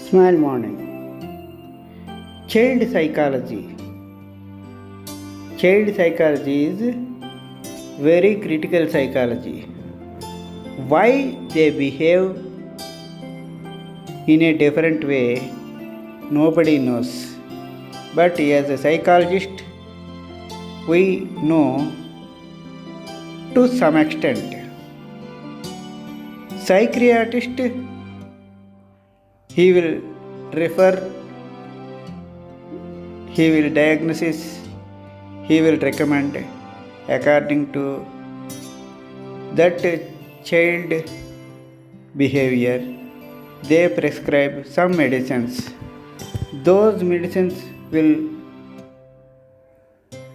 Smile morning. Child psychology. Child psychology is very critical psychology. Why they behave in a different way, nobody knows. But as a psychologist, we know to some extent. Psychiatrist, he will refer, he will diagnosis, he will recommend according to that child behavior. They prescribe some medicines. Those medicines will,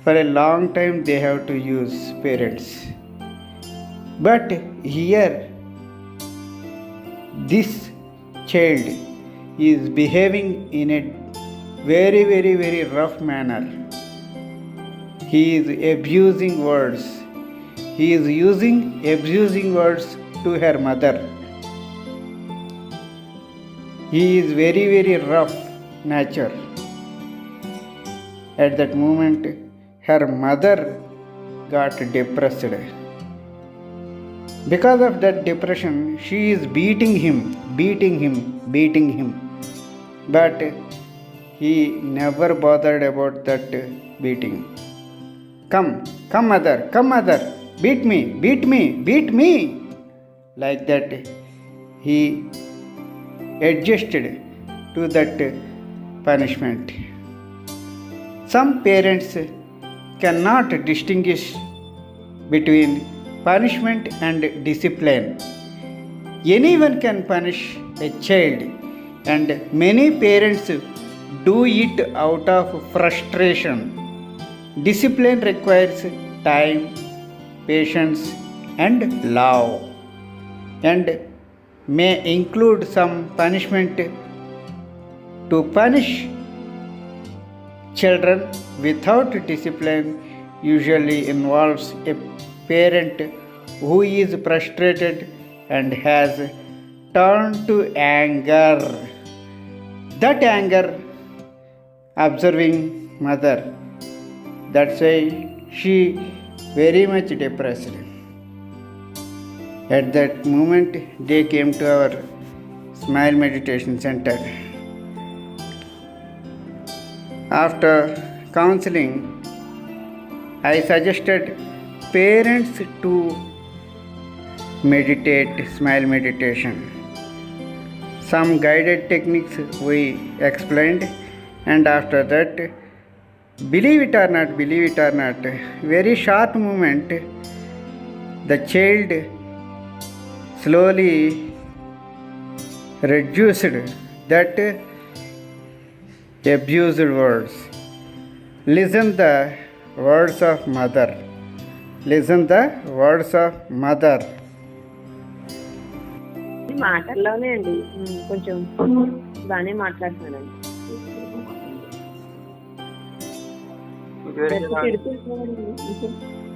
for a long time they have to use parents. But here this child is behaving in a very rough manner. He is abusing words. He is using abusing words to her mother. He is very rough nature. At that moment, her mother got depressed. Because of that depression, she is beating him. But he never bothered about that beating. Come mother, beat me. Like that, he adjusted to that punishment. Some parents cannot distinguish between punishment and discipline. Anyone can punish a child, and many parents do it out of frustration. Discipline requires time, patience, and love, and may include some punishment. To punish children without discipline usually involves a parent who is frustrated and has turned to anger. That anger observing mother. That's why she very much depressed. At that moment they came to our Smile Meditation Center. After counseling, I suggested parents to meditate Smile meditation. Some guided techniques we explained, and after that, believe it or not, very short moment, the child slowly reduced that abused words. Listen the words of mother. మాటల్లోనే అండి కొంచెం బాగానే మాట్లాడుతున్నానండి.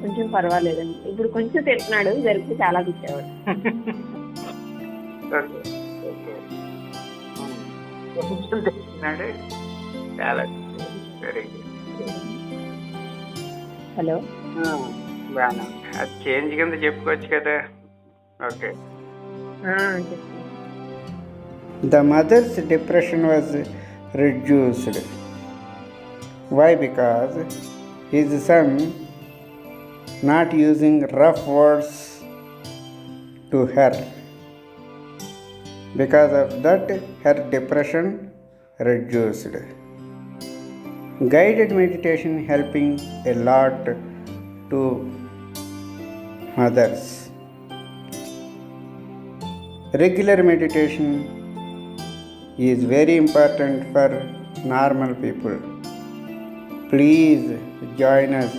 కొంచెం పర్వాలేదండి. ఇప్పుడు కొంచెం తిట్టినాడు, జరిగితే చాలా తిట్టేవాడు. హలో, అది చేంజ్ కింద చెప్పుకోవచ్చు కదా. Okay. The mother's depression was reduced. Why? Because his son not using rough words to her. Because of that, her depression reduced. Guided meditation helping a lot to mothers. Regular meditation is very important for normal people. Please join us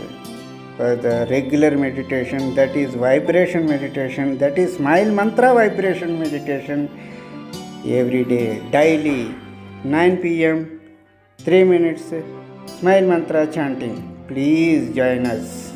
for the regular meditation, that is vibration meditation, that is Smile Mantra vibration meditation, every day, daily, 9 p.m., 3 minutes, Smile Mantra chanting. Please join us.